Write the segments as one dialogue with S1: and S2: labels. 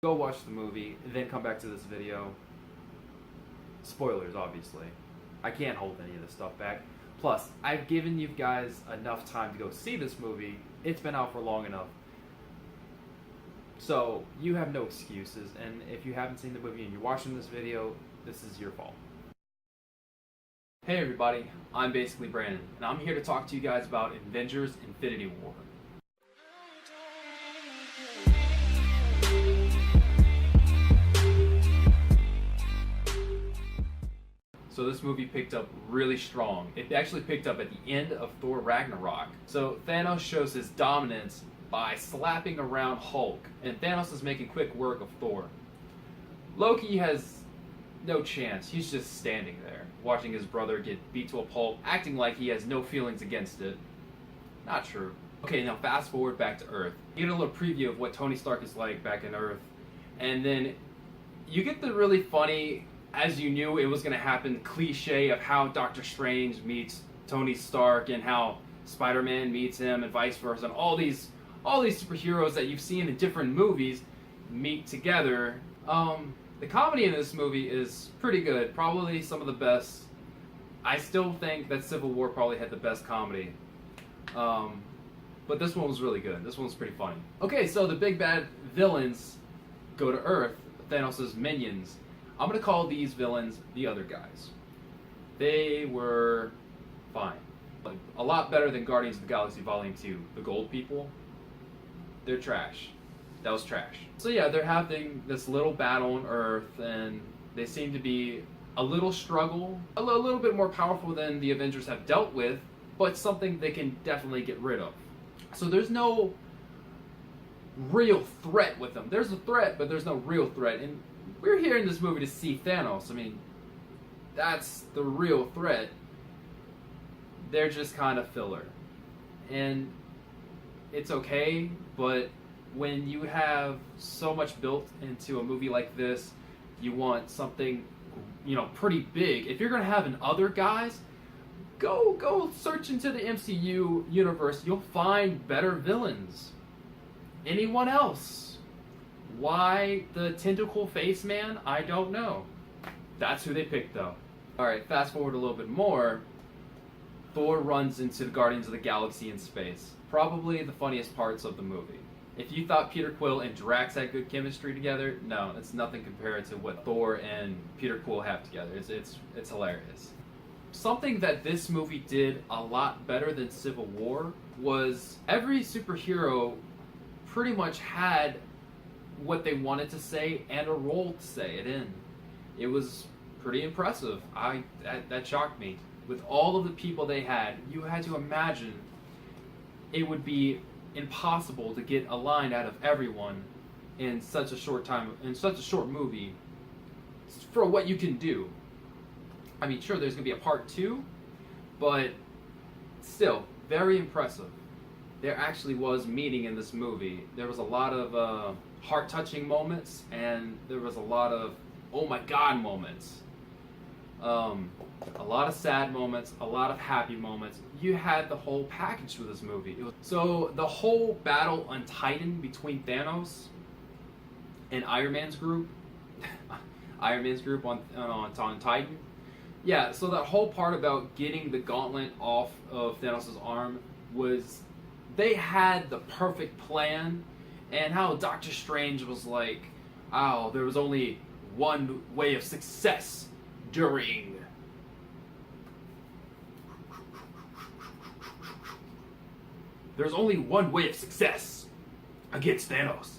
S1: Go watch the movie, then come back to this video. Spoilers, obviously. I can't hold any of this stuff back. Plus, I've given you guys enough time to go see this movie. It's been out for long enough. So, you have no excuses, and if you haven't seen the movie and you're watching this video, this is your fault. Hey everybody, I'm Basically Brandon, and I'm here to talk to you guys about Avengers Infinity War. So this movie picked up really strong. It actually picked up at the end of Thor Ragnarok. So Thanos shows his dominance by slapping around Hulk, and Thanos is making quick work of Thor. Loki has no chance. He's just standing there, watching his brother get beat to a pulp, acting like he has no feelings against it. Not true. Okay, now fast forward back to Earth. You get a little preview of what Tony Stark is like back in Earth, and then you get the really funny, as you knew it was going to happen, cliche of how Doctor Strange meets Tony Stark and how Spider-Man meets him and vice versa, and all these superheroes that you've seen in different movies meet together. The comedy in this movie is pretty good, probably some of the best. I still think that Civil War probably had the best comedy, but this one was really good. This one was pretty funny. Okay, so the big bad villains go to Earth, Thanos' minions. I'm going to call these villains the other guys. They were fine. Like, a lot better than Guardians of the Galaxy Volume 2. The gold people, they're trash. That was trash. So yeah, they're having this little battle on Earth, and they seem to be a little struggle, a little bit more powerful than the Avengers have dealt with, but something they can definitely get rid of. So there's no real threat with them. There's a threat, but there's no real threat. And we're here in this movie to see Thanos. I mean, that's the real threat. They're just kind of filler. And it's okay, but when you have so much built into a movie like this, you want something, pretty big. If you're going to have an other guys, go search into the MCU universe. You'll find better villains. Anyone else? Why the tentacle face man? I don't know. That's who they picked though. Alright, fast forward a little bit more. Thor runs into the Guardians of the Galaxy in space. Probably the funniest parts of the movie. If you thought Peter Quill and Drax had good chemistry together, no, it's nothing compared to what Thor and Peter Quill have together. It's hilarious. Something that this movie did a lot better than Civil War was every superhero pretty much had what they wanted to say and a role to say it in. It was pretty impressive. That shocked me. With all of the people they had, you had to imagine it would be impossible to get a line out of everyone in such a short time, in such a short movie, for what you can do. I mean, sure, there's going to be a part 2, but still, very impressive. There actually was meaning in this movie. There was a lot of heart-touching moments, and there was a lot of oh my god moments. A lot of sad moments, a lot of happy moments. You had the whole package for this movie. So the whole battle on Titan between Thanos and Iron Man's group, on Titan. Yeah, so that whole part about getting the gauntlet off of Thanos' arm was, they had the perfect plan, and how Doctor Strange was like, oh, there was only one way of success during There's only one way of success against Thanos.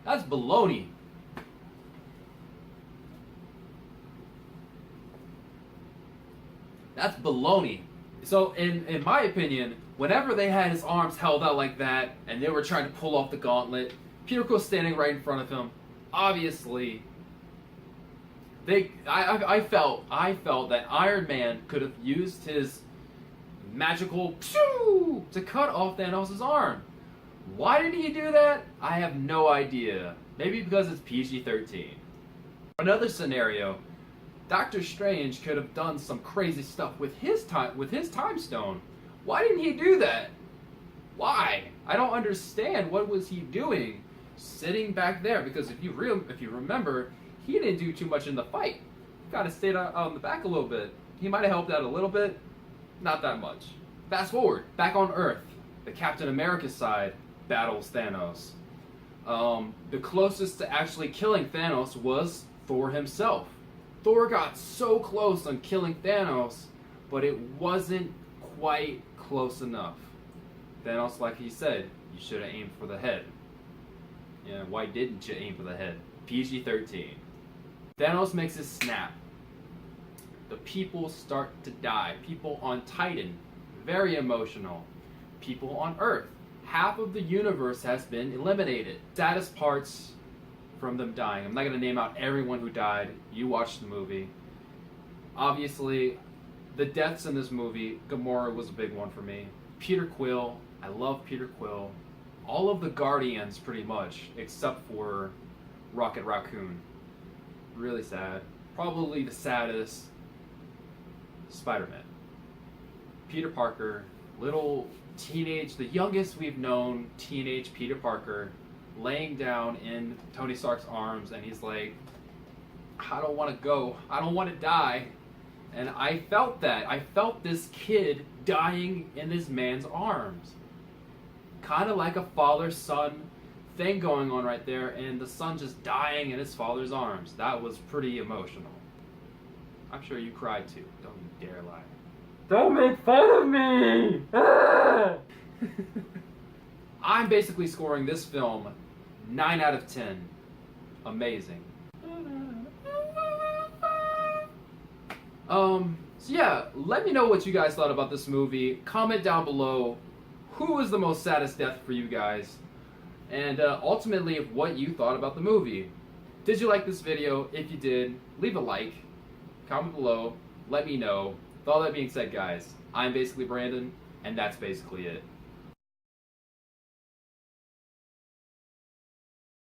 S1: That's baloney. That's baloney. So, in my opinion, whenever they had his arms held out like that, and they were trying to pull off the gauntlet, Peter Quill's standing right in front of him. Obviously, I felt that Iron Man could have used his magical pshoo to cut off Thanos' arm. Why did he do that? I have no idea. Maybe because it's PG-13. Another scenario, Doctor Strange could have done some crazy stuff with his time stone. Why didn't he do that? Why? I don't understand. What was he doing, sitting back there? Because if you remember, he didn't do too much in the fight. Kind of stayed on the back a little bit. He might have helped out a little bit, not that much. Fast forward, back on Earth, the Captain America side battles Thanos. The closest to actually killing Thanos was Thor himself. Thor got so close on killing Thanos, but it wasn't quite close enough. Thanos, like he said, you should have aimed for the head. Yeah, why didn't you aim for the head? PG-13. Thanos makes his snap. The people start to die. People on Titan, very emotional. People on Earth, half of the universe has been eliminated. Saddest parts from them dying. I'm not going to name out everyone who died. You watched the movie. Obviously, the deaths in this movie, Gamora was a big one for me. Peter Quill, I love Peter Quill. All of the Guardians, pretty much, except for Rocket Raccoon. Really sad. Probably the saddest, Spider-Man. Peter Parker, little teenage, the youngest we've known teenage Peter Parker, laying down in Tony Stark's arms, and he's like, I don't want to go. I don't want to die. And I felt that. I felt this kid dying in this man's arms. Kind of like a father-son thing going on right there, and the son just dying in his father's arms. That was pretty emotional. I'm sure you cried too. Don't you dare lie. Don't make fun of me! I'm basically scoring this film 9 out of 10. Amazing. So yeah, let me know what you guys thought about this movie. Comment down below who was the most saddest death for you guys, and ultimately what you thought about the movie. Did you like this video? If you did, leave a like, comment below, let me know. With all that being said, guys, I'm basically Brandon, and that's basically it.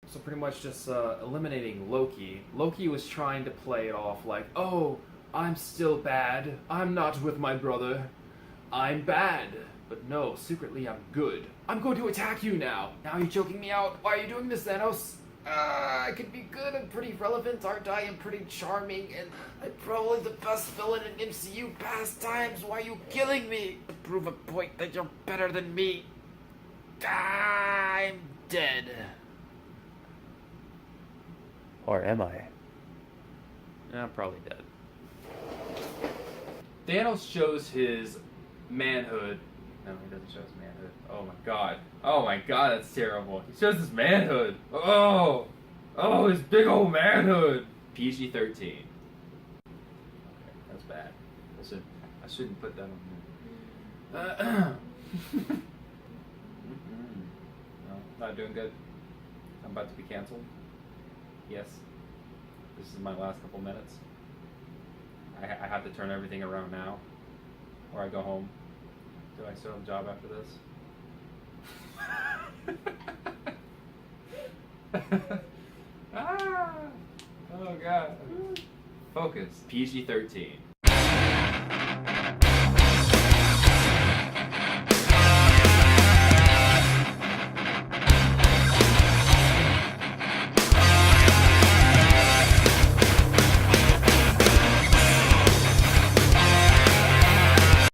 S1: So pretty much just eliminating Loki. Loki was trying to play it off like, oh, I'm still bad. I'm not with my brother. I'm bad. But no, secretly I'm good. I'm going to attack you now. Now you're choking me out. Why are you doing this, Thanos? I could be good. I'm pretty relevant, aren't I? I'm pretty charming, and I'm probably the best villain in MCU pastimes. Why are you killing me? To prove a point that you're better than me. I'm dead.
S2: Or am I?
S1: I'm probably dead. Thanos shows his manhood. No, he doesn't show his manhood. Oh my god. Oh my god, that's terrible. He shows his manhood. Oh! Oh, his big old manhood! PG-13. Okay, that's bad. I shouldn't put that on here. No, not doing good. I'm about to be canceled. Yes. This is my last couple minutes. I have to turn everything around now, or I go home. Do I still have a job after this? Ah! Oh god. Focus. PG-13.